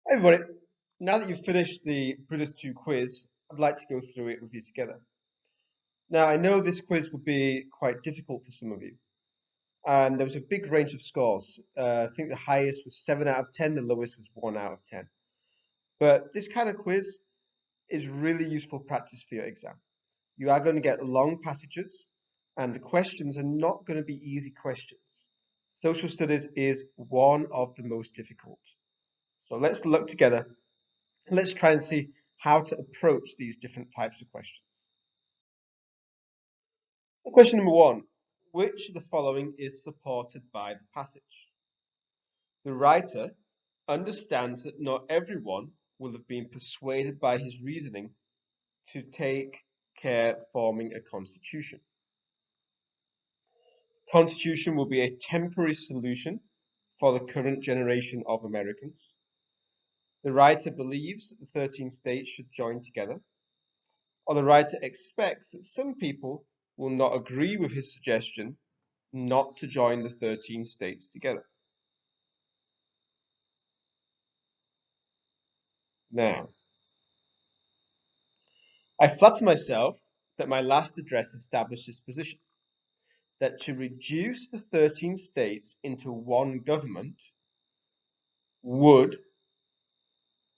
Hey everybody, now that you've finished the Brutus II quiz, I'd like to go through it with you together. Now, I know this quiz would be quite difficult for some of you, and there was a big range of scores. I think the highest was 7 out of 10, the lowest was 1 out of 10. But this kind of quiz is really useful practice for your exam. You are going to get long passages, and the questions are not going to be easy questions. Social studies is one of the most difficult. So let's look together. Let's try and see how to approach these different types of questions. Question number one, which of the following is supported by the passage? The writer understands that not everyone will have been persuaded by his reasoning to take care forming a constitution. Constitution will be a temporary solution for the current generation of Americans. The writer believes that the 13 states should join together, or the writer expects that some people will not agree with his suggestion not to join the 13 states together. Now, I flatter myself that my last address established this position, that to reduce the 13 states into one government would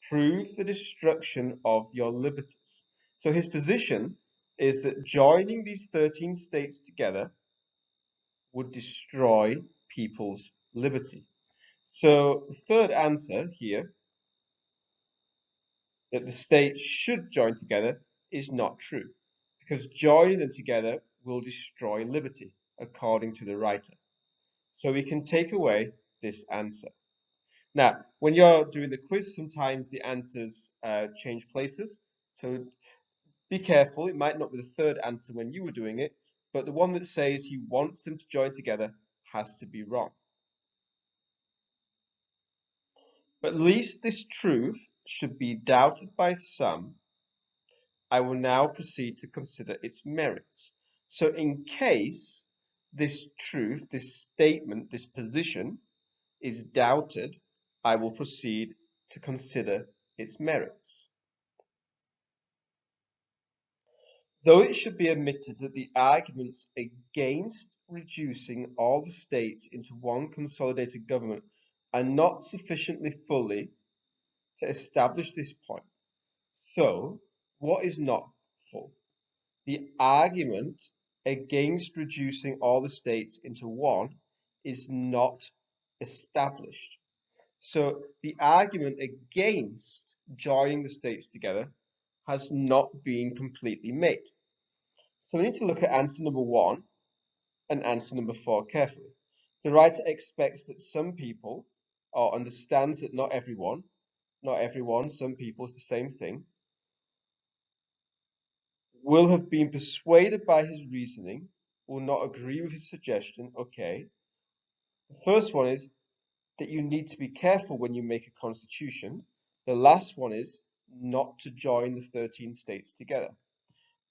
prove the destruction of your liberties. So his position is that joining these 13 states together would destroy people's liberty. So the third answer here, that the states should join together, is not true, because joining them together will destroy liberty, according to the writer. So we can take away this answer. Now, when you're doing the quiz, sometimes the answers change places. So be careful. It might not be the third answer when you were doing it, but the one that says he wants them to join together has to be wrong. But at least this truth should be doubted by some. I will now proceed to consider its merits. So in case this truth, this statement, this position is doubted, I will proceed to consider its merits. Though it should be admitted that the arguments against reducing all the states into one consolidated government are not sufficiently fully to establish this point. So, what is not full? The argument against reducing all the states into one is not established. So the argument against joining the states together has not been completely made. So we need to look at answer number one and answer number four carefully. The writer expects that some people, or understands that not everyone, some people is the same thing, will have been persuaded by his reasoning, will not agree with his suggestion. Okay. The first one is that you need to be careful when you make a constitution. The last one is not to join the 13 states together.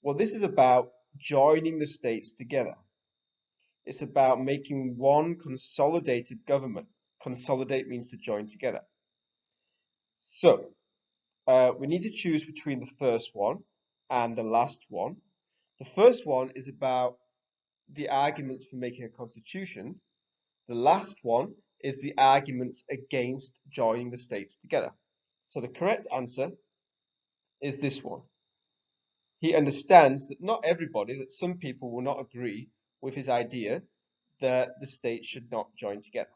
Well, this is about joining the states together. It's about making one consolidated government. Consolidate means to join together. So, we need to choose between the first one and the last one. The first one is about the arguments for making a constitution. The last one is the arguments against joining the states together. So the correct answer is this one. He understands that not everybody, that some people will not agree with his idea that the states should not join together.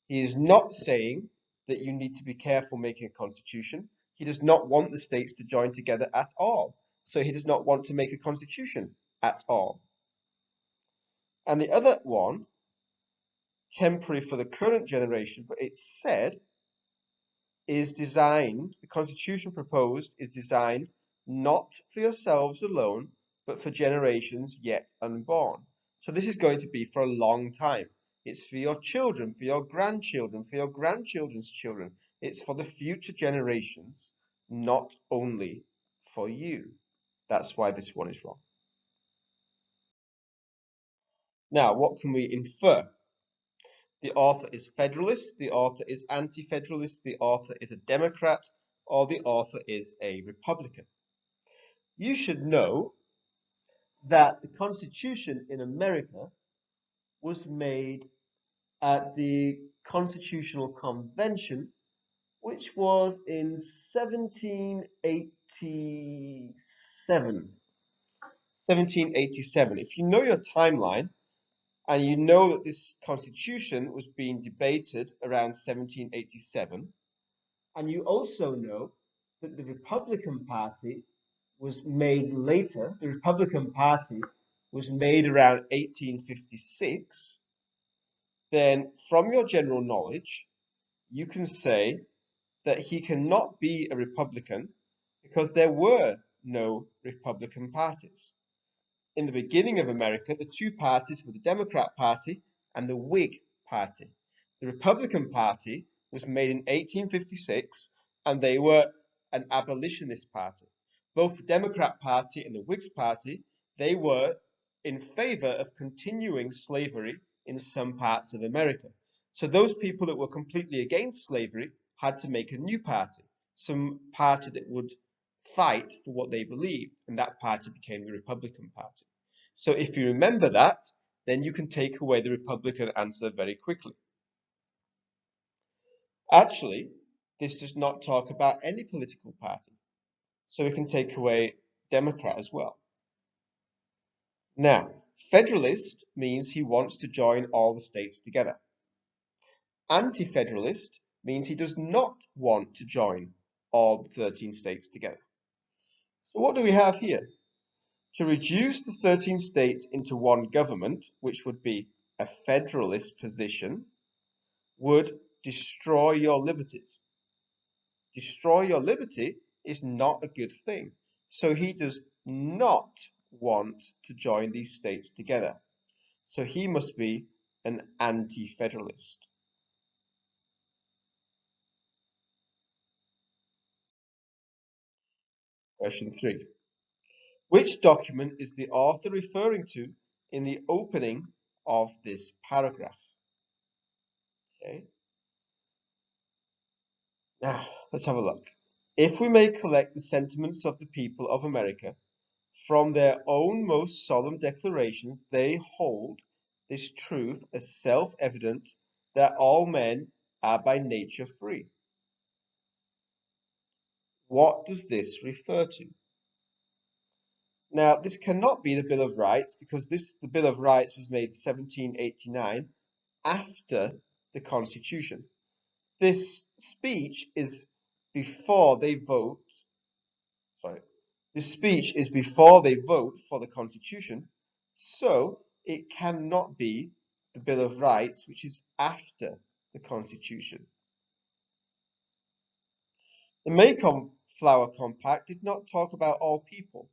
He is not saying that you need to be careful making a constitution. He does not want the states to join together at all. So he does not want to make a constitution at all. And the other one, temporary for the current generation, but it's said, is designed, the constitution proposed is designed not for yourselves alone, but for generations yet unborn. So this is going to be for a long time. It's for your children, for your grandchildren, for your grandchildren's children. It's for the future generations, not only for you. That's why this one is wrong. Now, what can we infer? The author is Federalist, the author is Anti-Federalist, the author is a Democrat, or the author is a Republican. You should know that the Constitution in America was made at the Constitutional Convention, which was in 1787. 1787. If you know your timeline, and you know that this constitution was being debated around 1787, and you also know that the Republican Party was made later, the Republican Party was made around 1856, then from your general knowledge, you can say that he cannot be a Republican because there were no Republican parties. In the beginning of America, the two parties were the Democrat Party and the Whig Party. The Republican Party was made in 1856, and they were an abolitionist party. Both the Democrat Party and the Whig Party, they were in favor of continuing slavery in some parts of America. So those people that were completely against slavery had to make a new party, some party that would fight for what they believed, and that party became the Republican Party. So if you remember that, then you can take away the Republican answer very quickly. Actually, this does not talk about any political party, so we can take away Democrat as well. Now, Federalist means he wants to join all the states together. Anti-Federalist means he does not want to join all the 13 states together. So what do we have here? To reduce the 13 states into one government, which would be a federalist position, would destroy your liberties. Destroy your liberty is not a good thing. So he does not want to join these states together. So he must be an anti-federalist. Question 3. Which document is the author referring to in the opening of this paragraph? Okay. Now, let's have a look. If we may collect the sentiments of the people of America from their own most solemn declarations, they hold this truth as self-evident that all men are by nature free. What does this refer to? Now, this cannot be the Bill of Rights because the Bill of Rights was made 1789 after the Constitution. This speech is before they vote. This speech is before they vote for the Constitution, so it cannot be the Bill of Rights, which is after the Constitution. The Mayflower Compact did not talk about all people.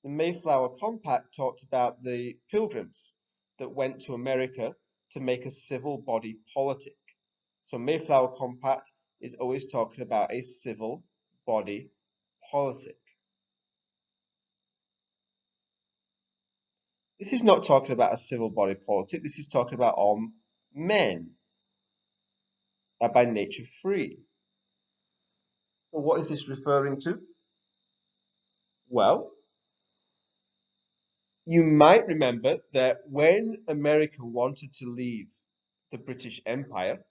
The Mayflower Compact talked about the pilgrims that went to America to make a civil body politic. So Mayflower Compact is always talking about a civil body politic. This is not talking about a civil body politic. This is talking about all men are by nature free. So what is this referring to? Well, you might remember that when America wanted to leave the British Empire,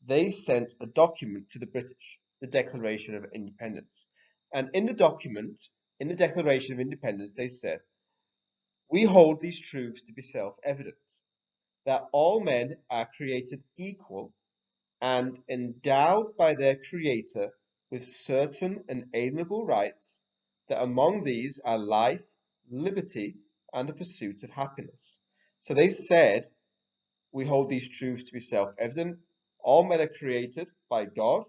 they sent a document to the British, the Declaration of Independence. And in the document, in the Declaration of Independence, they said, "We hold these truths to be self-evident, that all men are created equal and endowed by their Creator with certain inalienable rights, that among these are life, liberty, and the pursuit of happiness." So they said, we hold these truths to be self-evident. All men are created by God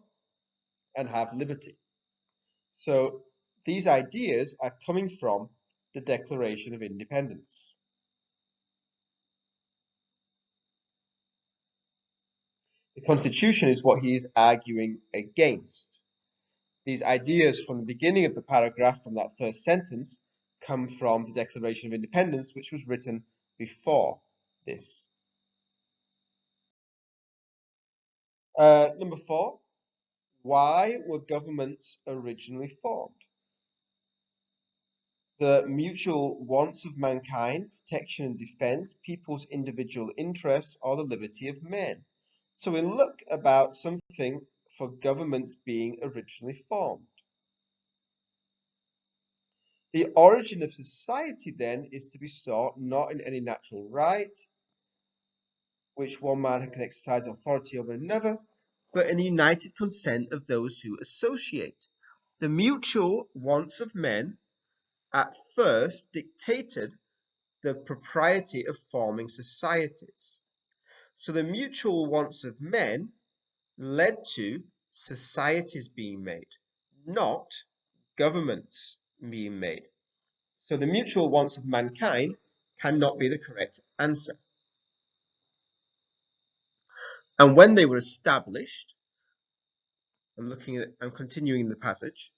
and have liberty. So these ideas are coming from the Declaration of Independence. The Constitution is what he is arguing against. These ideas from the beginning of the paragraph, from that first sentence, come from the Declaration of Independence, which was written before this. Number 4, why were governments originally formed? The mutual wants of mankind, protection and defense, people's individual interests, or the liberty of men. So we look about something for governments being originally formed. The origin of society then is to be sought not in any natural right, which one man can exercise authority over another, but in the united consent of those who associate. The mutual wants of men at first dictated the propriety of forming societies. So the mutual wants of men led to societies being made, not governments being made. So the mutual wants of mankind cannot be the correct answer. And when they were established, I'm continuing the passage,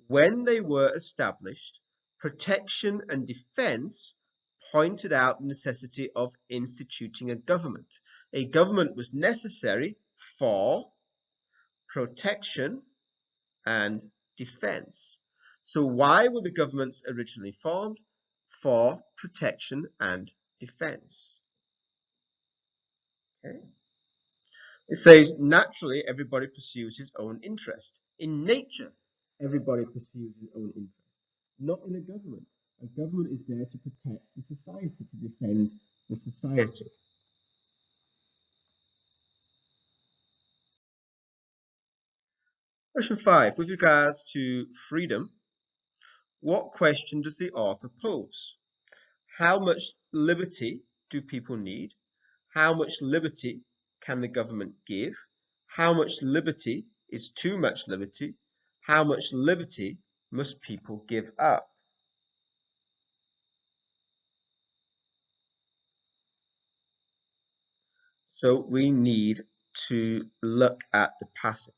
when they were established, protection and defense pointed out the necessity of instituting a government. A government was necessary for protection and defense. So why were the governments originally formed? For protection and defense. Okay. It says, naturally, everybody pursues his own interest. In nature, everybody pursues his own interest. Not in a government. A government is there to protect the society, to defend the society. Question 5. With regards to freedom, what question does the author pose? How much liberty do people need? How much liberty can the government give? How much liberty is too much liberty? How much liberty must people give up? So we need to look at the passage.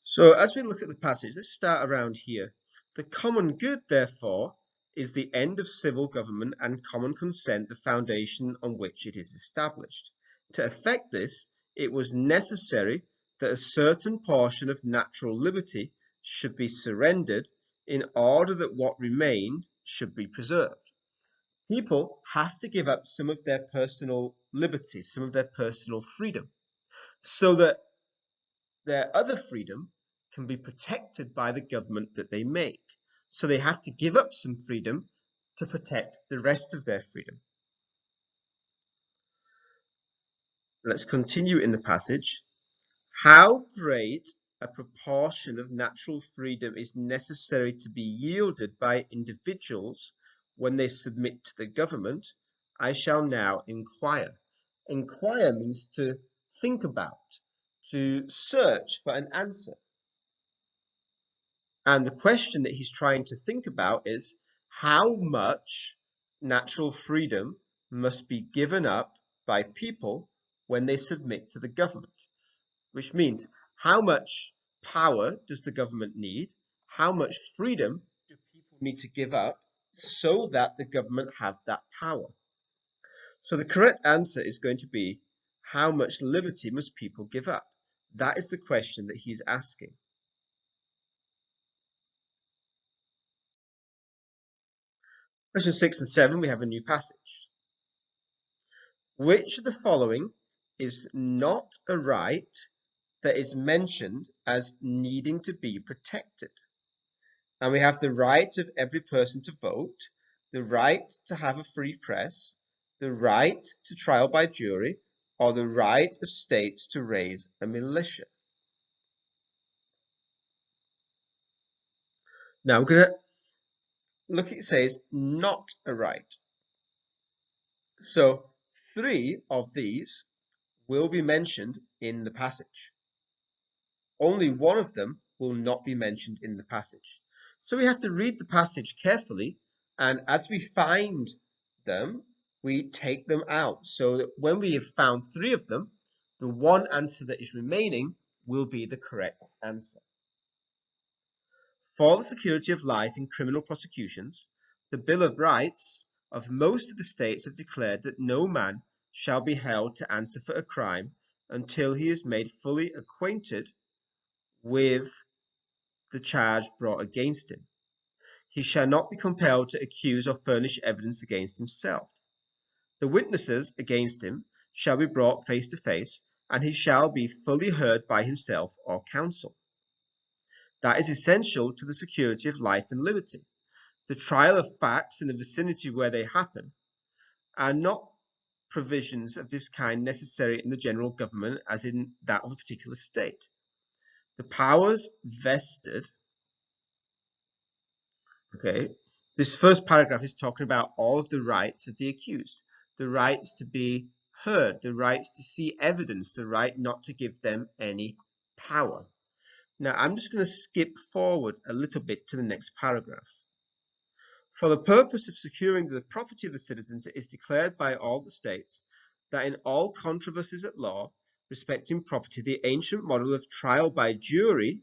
So as we look at the passage, let's start around here. The common good, therefore, is the end of civil government and common consent, the foundation on which it is established. To effect this, it was necessary that a certain portion of natural liberty should be surrendered in order that what remained should be preserved. People have to give up some of their personal liberty, some of their personal freedom, so that their other freedom can be protected by the government that they make. So they have to give up some freedom to protect the rest of their freedom. Let's continue in the passage. How great a proportion of natural freedom is necessary to be yielded by individuals when they submit to the government, I shall now inquire. Inquire means to think about, to search for an answer. And the question that he's trying to think about is how much natural freedom must be given up by people when they submit to the government, which means how much power does the government need? How much freedom do people need to give up so that the government have that power? So the correct answer is going to be how much liberty must people give up? That is the question that he's asking. Question 6 and 7, we have a new passage. Which of the following is not a right that is mentioned as needing to be protected? And we have the right of every person to vote, the right to have a free press, the right to trial by jury, or the right of states to raise a militia. Now we're going to look, it says not a right. So 3 of these will be mentioned in the passage. Only one of them will not be mentioned in the passage. So we have to read the passage carefully, and as we find them, we take them out, so that when we have found 3 of them, the one answer that is remaining will be the correct answer. For the security of life in criminal prosecutions, the Bill of Rights of most of the states have declared that no man shall be held to answer for a crime until he is made fully acquainted with the charge brought against him. He shall not be compelled to accuse or furnish evidence against himself. The witnesses against him shall be brought face to face, and he shall be fully heard by himself or counsel. That is essential to the security of life and liberty. The trial of facts in the vicinity where they happen are not provisions of this kind necessary in the general government as in that of a particular state. The powers vested, okay, this first paragraph is talking about all of the rights of the accused, the rights to be heard, the rights to see evidence, the right not to give them any power. Now, I'm just going to skip forward a little bit to the next paragraph. For the purpose of securing the property of the citizens, it is declared by all the states that in all controversies at law respecting property, the ancient model of trial by jury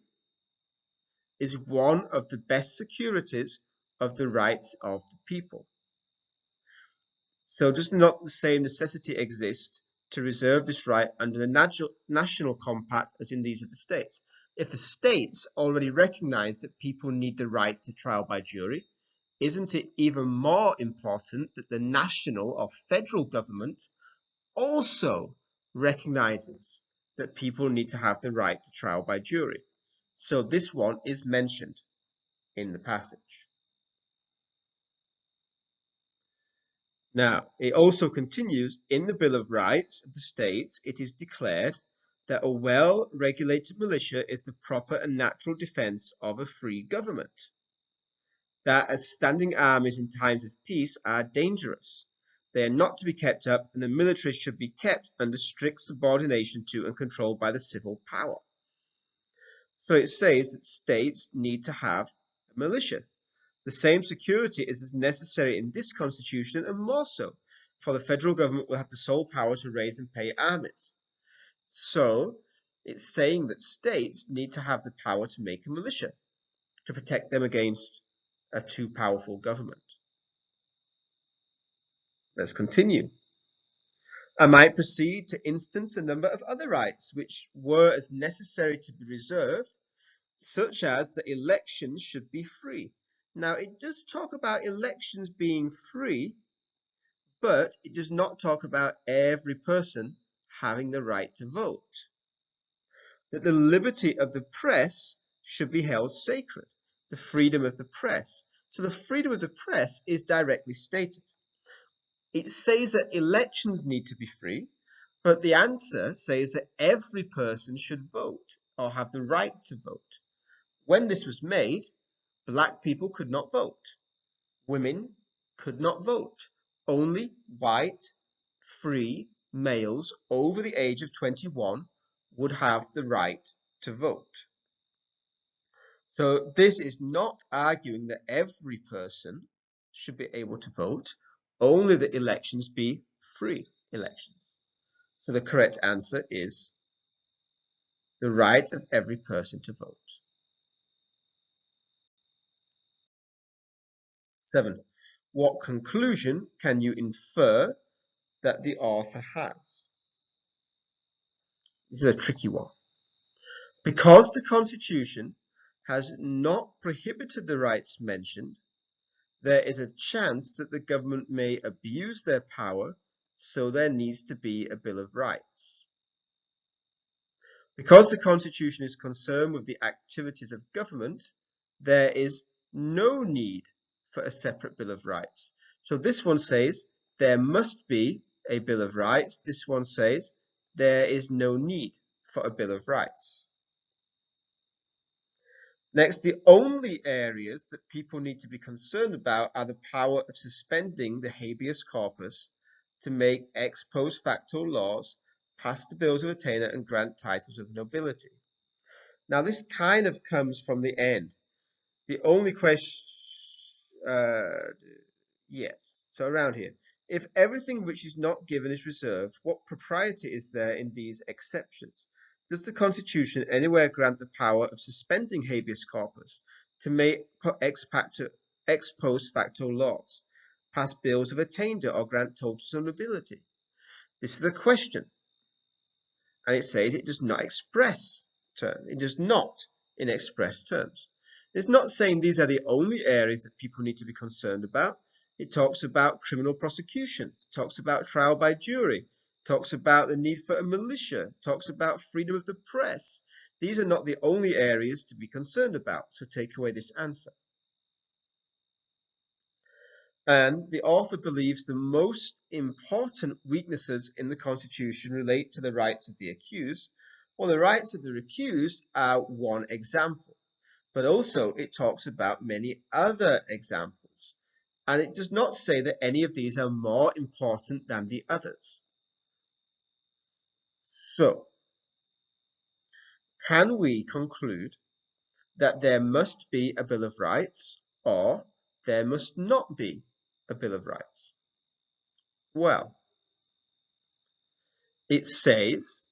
is one of the best securities of the rights of the people. So does not the same necessity exist to reserve this right under the national compact as in these of the states? If the states already recognize that people need the right to trial by jury, isn't it even more important that the national or federal government also recognizes that people need to have the right to trial by jury? So this one is mentioned in the passage. Now, it also continues, in the Bill of Rights of the states, it is declared that a well-regulated militia is the proper and natural defense of a free government. That as standing armies in times of peace are dangerous. They are not to be kept up, and the military should be kept under strict subordination to and controlled by the civil power. So it says that states need to have a militia. The same security is as necessary in this constitution and more so, for the federal government will have the sole power to raise and pay armies. So it's saying that states need to have the power to make a militia to protect them against a too powerful government. Let's continue. I might proceed to instance a number of other rights which were as necessary to be reserved, such as that elections should be free. Now, it does talk about elections being free, but it does not talk about every person having the right to vote. That the liberty of the press should be held sacred, the freedom of the press. So the freedom of the press is directly stated. It says that elections need to be free, but the answer says that every person should vote or have the right to vote. When this was made, black people could not vote. Women could not vote. Only white, free males over the age of 21 would have the right to vote. So this is not arguing that every person should be able to vote, only that elections be free elections. So the correct answer is the right of every person to vote. 7. What conclusion can you infer that the author has? This is a tricky one. Because the Constitution has not prohibited the rights mentioned, there is a chance that the government may abuse their power, so there needs to be a Bill of Rights. Because the Constitution is concerned with the activities of government, there is no need for a separate Bill of Rights. So this one says there must be a Bill of Rights. This one says there is no need for a Bill of Rights. Next, the only areas that people need to be concerned about are the power of suspending the habeas corpus to make ex post facto laws, pass the bills of attainder, and grant titles of nobility. Now, this kind of comes from the end. The only question, yes, so around here. If everything which is not given is reserved, what propriety is there in these exceptions? Does the Constitution anywhere grant the power of suspending habeas corpus to make ex post facto laws? pass bills of attainder or grant totals of nobility? This is a question, and it says it does not express terms. It does not in express terms. It's not saying these are the only areas that people need to be concerned about. It talks about criminal prosecutions, talks about trial by jury, talks about the need for a militia, talks about freedom of the press. These are not the only areas to be concerned about, so take away this answer. And the author believes the most important weaknesses in the Constitution relate to the rights of the accused. Well, the rights of the accused are one example, but also it talks about many other examples. And it does not say that any of these are more important than the others. So, can we conclude that there must be a Bill of Rights or there must not be a Bill of Rights? Well, it says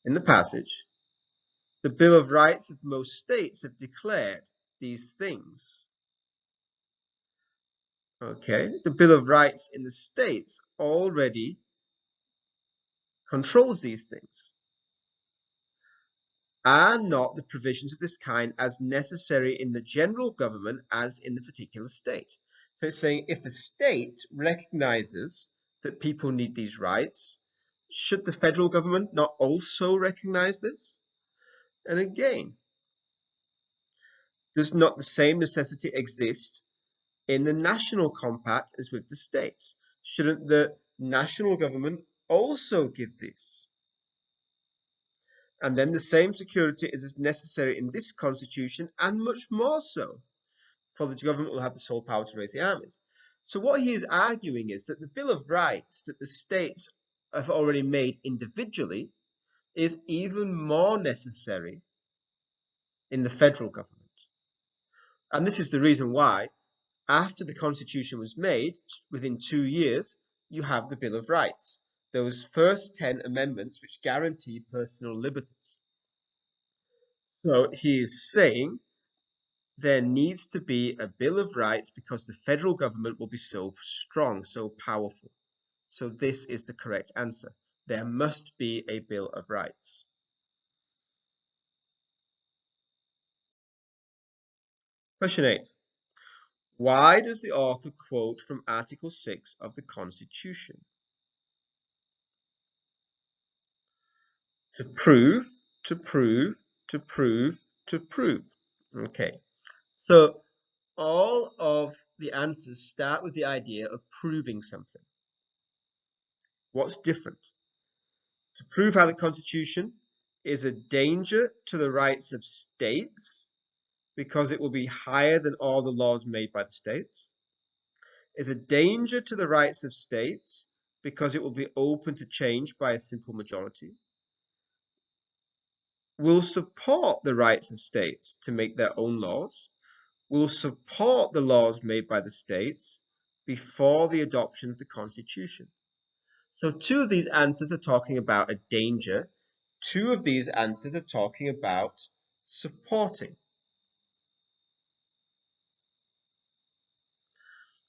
in the passage, the Bill of Rights of most states have declared these things. Okay, the Bill of Rights in the states already controls these things. Are not the provisions of this kind as necessary in the general government as in the particular state? So it's saying if the state recognizes that people need these rights, should the federal government not also recognize this? And again, does not the same necessity exist in the national compact as with the states? Shouldn't the national government also give this? And then the same security is as necessary in this constitution, and much more so, for the government will have the sole power to raise the armies. So what he is arguing is that the Bill of Rights that the states have already made individually is even more necessary in the federal government. And this is the reason why, after the Constitution was made, within 2 years, you have the Bill of Rights, those first 10 amendments which guarantee personal liberties. So he is saying there needs to be a Bill of Rights because the federal government will be so strong, so powerful. So this is the correct answer. There must be a Bill of Rights. Question 8. Why does the author quote from Article 6 of the Constitution? To prove, to prove, to prove, to prove. Okay, so all of the answers start with the idea of proving something. What's different? To prove how the Constitution is a danger to the rights of states because it will be higher than all the laws made by the states, is a danger to the rights of states because it will be open to change by a simple majority, will support the rights of states to make their own laws, will support the laws made by the states before the adoption of the Constitution. So 2 of these answers are talking about a danger. 2 of these answers are talking about supporting.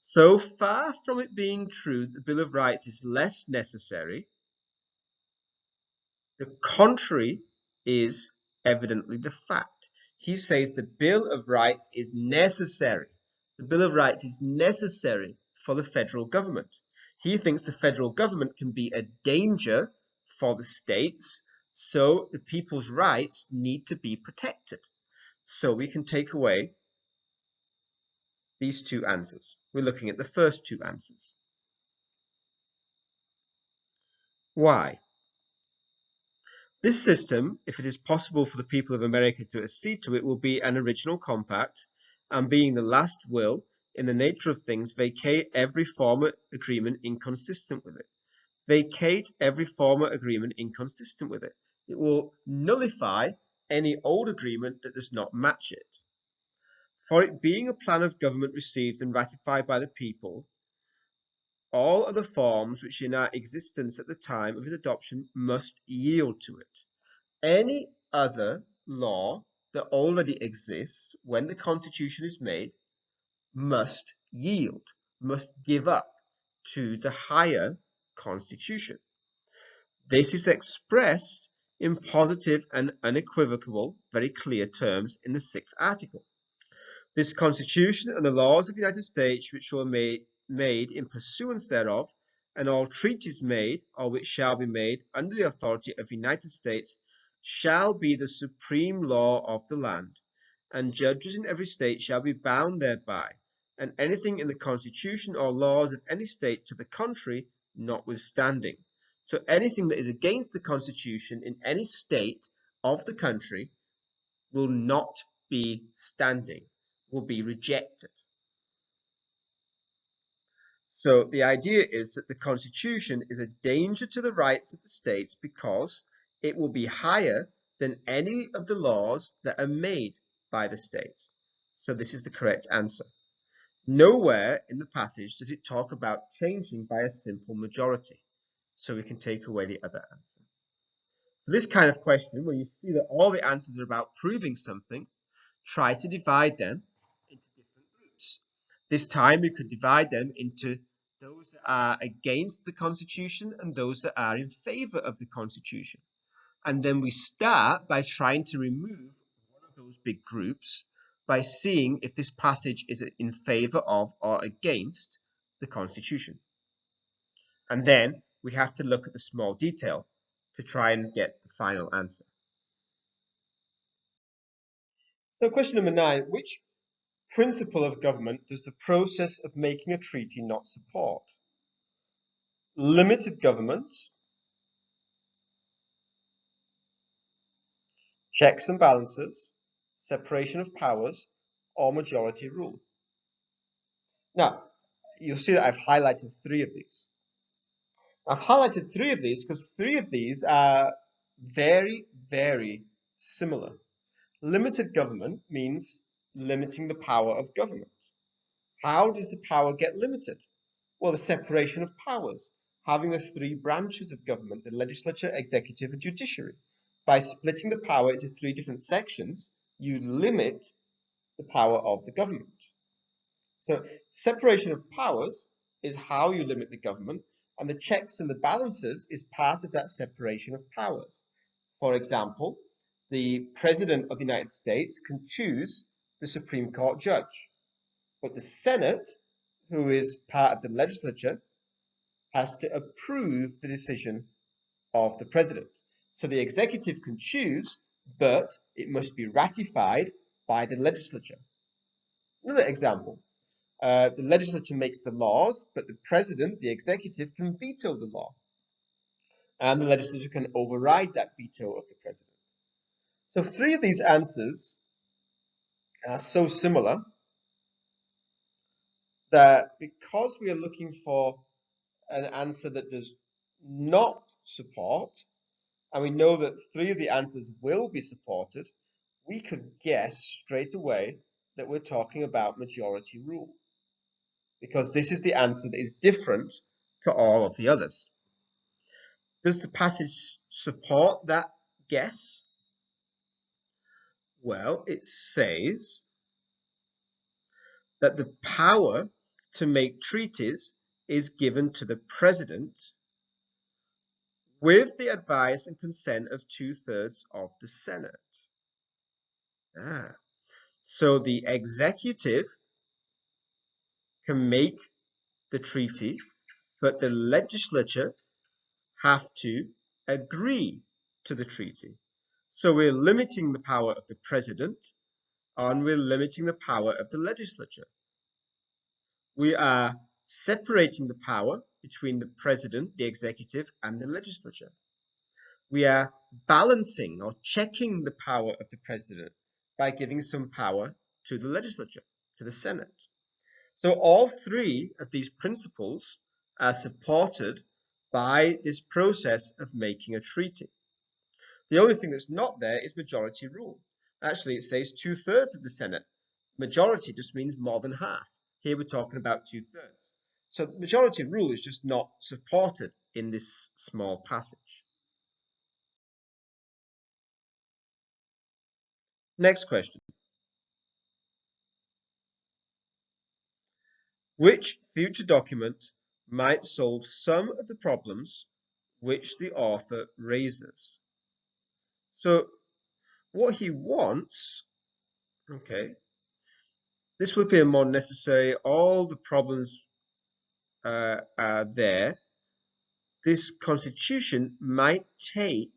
So far from it being true that the Bill of Rights is less necessary, the contrary is evidently the fact. He says the Bill of Rights is necessary. The Bill of Rights is necessary for the federal government. He thinks the federal government can be a danger for the states, so the people's rights need to be protected. So we can take away these 2 answers. We're looking at the first 2 answers. Why? This system, if it is possible for the people of America to accede to it, will be an original compact, and being the last will, in the nature of things, vacate every former agreement inconsistent with it. Vacate every former agreement inconsistent with it. It will nullify any old agreement that does not match it. For it being a plan of government received and ratified by the people, all other forms which in our existence at the time of its adoption must yield to it. Any other law that already exists when the Constitution is made must yield, must give up to the higher constitution. This is expressed in positive and unequivocal, very clear terms in the 6th article. This Constitution and the laws of the United States which were made in pursuance thereof, and all treaties made or which shall be made under the authority of the United States, shall be the supreme law of the land, and judges in every state shall be bound thereby, and anything in the Constitution or laws of any state to the contrary notwithstanding. So anything that is against the Constitution in any state of the country will not be standing, will be rejected. So the idea is that the Constitution is a danger to the rights of the states because it will be higher than any of the laws that are made by the states. So this is the correct answer. Nowhere in the passage does it talk about changing by a simple majority. So we can take away the other answer. For this kind of question, where you see that all the answers are about proving something, try to divide them into different groups. This time we could divide them into those that are against the Constitution and those that are in favor of the Constitution. And then we start by trying to remove one of those big groups by seeing if this passage is in favor of or against the Constitution. And then we have to look at the small detail to try and get the final answer. So question number 9, which principle of government does the process of making a treaty not support? Limited government, checks and balances, separation of powers, or majority rule? Now, you'll see that I've highlighted 3 of these. I've highlighted 3 of these because 3 of these are very, very similar. Limited government means limiting the power of government. How does the power get limited? Well, the separation of powers, having the 3 branches of government, the legislature, executive, and judiciary. By splitting the power into 3 different sections, you limit the power of the government. So separation of powers is how you limit the government, and the checks and the balances is part of that separation of powers. For example, the President of the United States can choose the Supreme Court judge, but the Senate, who is part of the legislature, has to approve the decision of the President. So the executive can choose, but it must be ratified by the legislature. Another example. The legislature makes the laws, but the president, the executive, can veto the law. And the legislature can override that veto of the president. So 3 of these answers are so similar that because we are looking for an answer that does not support, and we know that 3 of the answers will be supported, we could guess straight away that we're talking about majority rule, because this is the answer that is different to all of the others. Does the passage support that guess? Well, it says that the power to make treaties is given to the president with the advice and consent of 2/3 of the Senate. So the executive can make the treaty, but the legislature have to agree to the treaty. So we're limiting the power of the president, and we're limiting the power of the legislature. We are separating the power between the president, the executive, and the legislature. We are balancing or checking the power of the president by giving some power to the legislature, to the Senate. So all 3 of these principles are supported by this process of making a treaty. The only thing that's not there is majority rule. Actually, it says 2/3 of the Senate. Majority just means more than half. Here we're talking about 2/3. So majority rule is just not supported in this small passage. Next question. Which future document might solve some of the problems which the author raises? So what he wants, okay, this will appear more necessary. All the problems are there. This constitution might take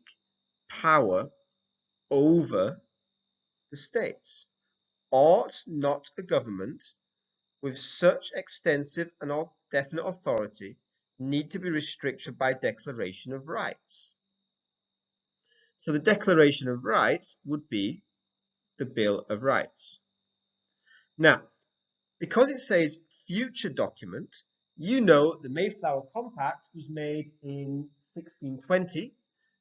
power over the states. Ought not a government with such extensive and definite authority need to be restricted by Declaration of Rights? So the Declaration of Rights would be the Bill of Rights. Now, because it says future document, you know the Mayflower Compact was made in 1620.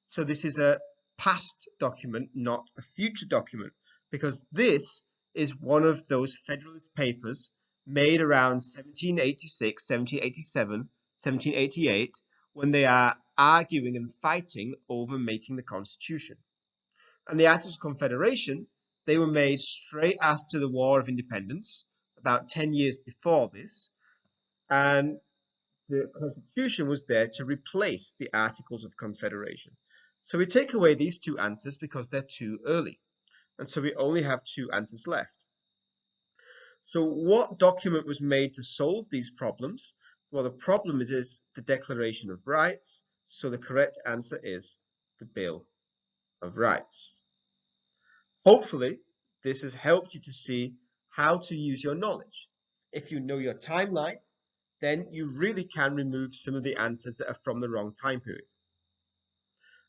So this is a past document, not a future document, because this is one of those Federalist papers made around 1786, 1787, 1788, when they are arguing and fighting over making the Constitution. And the Articles of Confederation, they were made straight after the War of Independence, about 10 years before this, and the Constitution was there to replace the Articles of Confederation. So we take away these two answers because they're too early, and so we only have two answers left. So what document was made to solve these problems? Well, the problem is the Declaration of Rights, so the correct answer is the Bill of Rights. Hopefully, this has helped you to see how to use your knowledge. If you know your timeline, then you really can remove some of the answers that are from the wrong time period.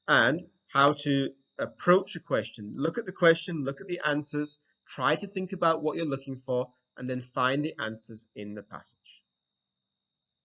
And how to approach a question. Look at the question, look at the answers, try to think about what you're looking for, and then find the answers in the passage.